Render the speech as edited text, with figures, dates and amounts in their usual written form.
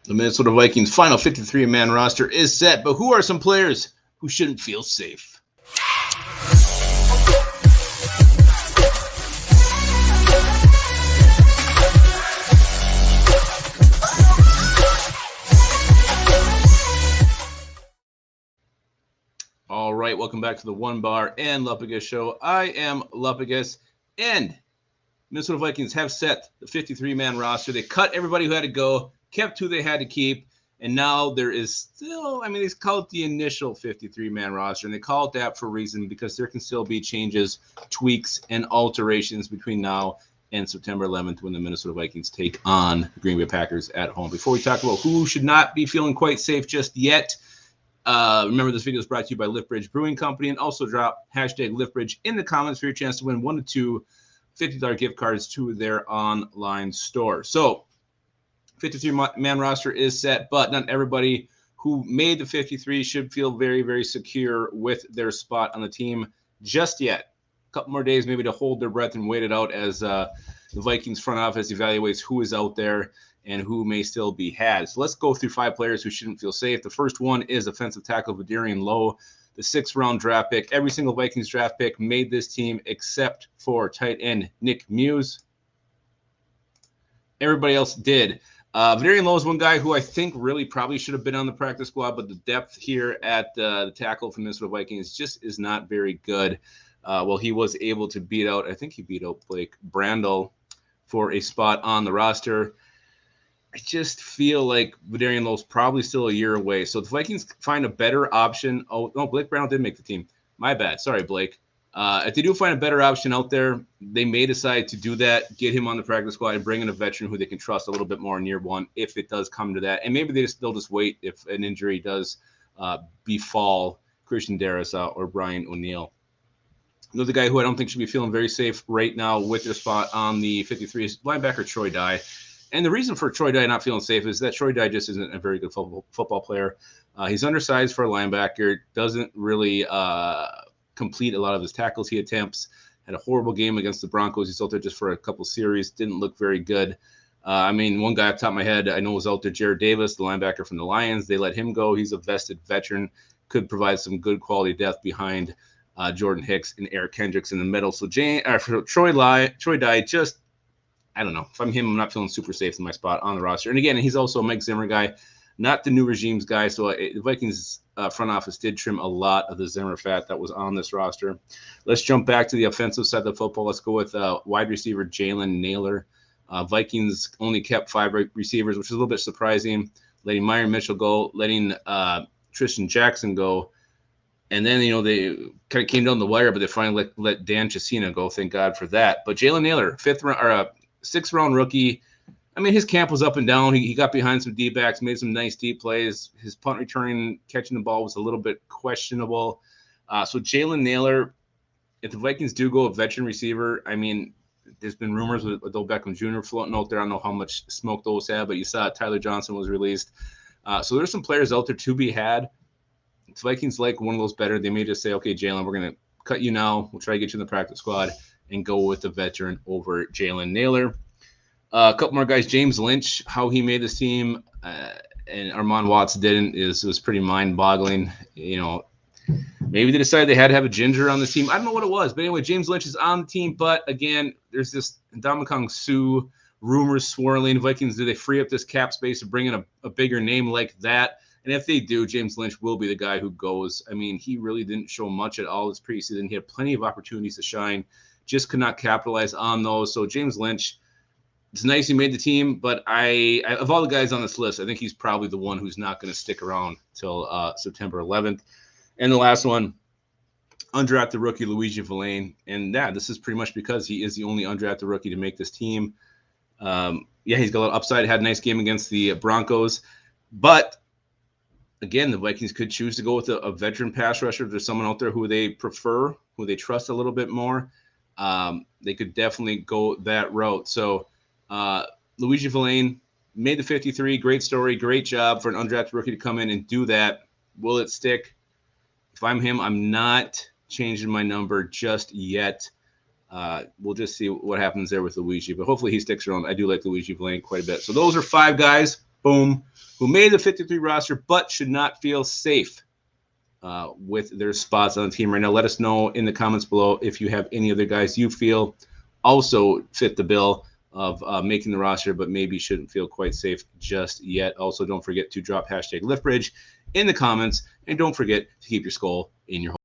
The Minnesota Vikings' final 53-man roster is set, but who are some players who shouldn't feel safe? All right, welcome back to the Onebar and Lupagus show. I am Lupagus, and Minnesota Vikings have set the 53-man roster. They cut everybody who had to go, kept who they had to keep, and now there is still, they call it the initial 53-man roster, and they call it that for a reason because there can still be changes, tweaks, and alterations between now and September 11th when the Minnesota Vikings take on the Green Bay Packers at home. Before we talk about who should not be feeling quite safe just yet, remember this video is brought to you by Liftbridge Brewing Company, and also drop hashtag Liftbridge in the comments for your chance to win 1 to 2 $50 gift cards to their online store. So 53-man roster is set, but not everybody who made the 53 should feel very, very secure with their spot on the team just yet. A couple more days maybe to hold their breath and wait it out as the Vikings front office evaluates who is out there and who may still be had. So let's go through 5 players who shouldn't feel safe. The first one is offensive tackle Vidarian Lowe, the 6th-round draft pick. Every single Vikings draft pick made this team except for tight end Nick Muse. Everybody else did. Vidarian Lowe is one guy who I think really probably should have been on the practice squad, but the depth here at the tackle from Minnesota Vikings just is not very good. Well, he was able to beat out Blake Brandel for a spot on the roster. I just feel like Vidarian Lowe's probably still a year away. So if the Vikings find a better option. Oh, no, Blake Brown did make the team. My bad. Sorry, Blake. If they do find a better option out there, they may decide to do that, get him on the practice squad, and bring in a veteran who they can trust a little bit more in year one if it does come to that. And maybe they'll just wait if an injury does befall Christian Darris or Brian O'Neill. Another guy who I don't think should be feeling very safe right now with their spot on the 53 is linebacker Troy Dye. And the reason for Troy Dye not feeling safe is that Troy Dye just isn't a very good football player. He's undersized for a linebacker, doesn't really complete a lot of his tackles he attempts. Had a horrible game against the Broncos. He's out there just for a couple series. Didn't look very good. One guy off the top of my head I know was out there, Jared Davis, the linebacker from the Lions. They let him go. He's a vested veteran, could provide some good quality depth behind Jordan Hicks and Eric Kendricks in the middle. So for Troy Dye, just, I don't know. If I'm him, I'm not feeling super safe in my spot on the roster. And again, he's also a Mike Zimmer guy, not the new regimes guy. So the Vikings front office did trim a lot of the Zimmer fat that was on this roster. Let's jump back to the offensive side of the football. Let's go with wide receiver Jaylen Naylor. Vikings only kept 5 receivers, which is a little bit surprising. Letting Myron Mitchell go, letting Tristan Jackson go. And then, they kind of came down the wire, but they finally let Dan Chisena go. Thank God for that. But Jaylen Naylor, 6th-round rookie. His camp was up and down. He got behind some D-backs, made some nice deep plays. His punt returning, catching the ball was a little bit questionable. So Jaylen Naylor, if the Vikings do go a veteran receiver, there's been rumors with Odell Beckham Jr. floating out there. I don't know how much smoke those have, but you saw Tyler Johnson was released. So there's some players out there to be had. If the Vikings like one of those better, they may just say, okay, Jaylen, we're going to cut you now. We'll try to get you in the practice squad and go with the veteran over Jaylen Naylor. A couple more guys. James Lynch, how he made this team and Armand Watts didn't was pretty mind-boggling. Maybe they decided they had to have a ginger on the team. I don't know what it was. But anyway, James Lynch is on the team. But again, there's this Ndamukong Suh rumors swirling. Vikings, do they free up this cap space to bring in a bigger name like that? And if they do, James Lynch will be the guy who goes. He really didn't show much at all this preseason. He had plenty of opportunities to shine, just could not capitalize on those. So James Lynch, it's nice he made the team, but I of all the guys on this list, I think he's probably the one who's not going to stick around till September 11th. And the last one, undrafted rookie Luigi Villain. And this is pretty much because he is the only undrafted rookie to make this team. He's got a little upside, had a nice game against the Broncos. But again, the Vikings could choose to go with a veteran pass rusher. If there's someone out there who they prefer, who they trust a little bit more, they could definitely go that route. So Luigi Villain made the 53. Great story. Great job for an undrafted rookie to come in and do that. Will it stick? If I'm him, I'm not changing my number just yet. We'll just see what happens there with Luigi. But hopefully he sticks around. I do like Luigi Villain quite a bit. So those are 5 guys. Boom. who made the 53 roster but should not feel safe with their spots on the team right now. Let us know in the comments below if you have any other guys you feel also fit the bill of making the roster, but maybe shouldn't feel quite safe just yet. Also, don't forget to drop #LiftBridge in the comments, and don't forget to keep your skull in your hole.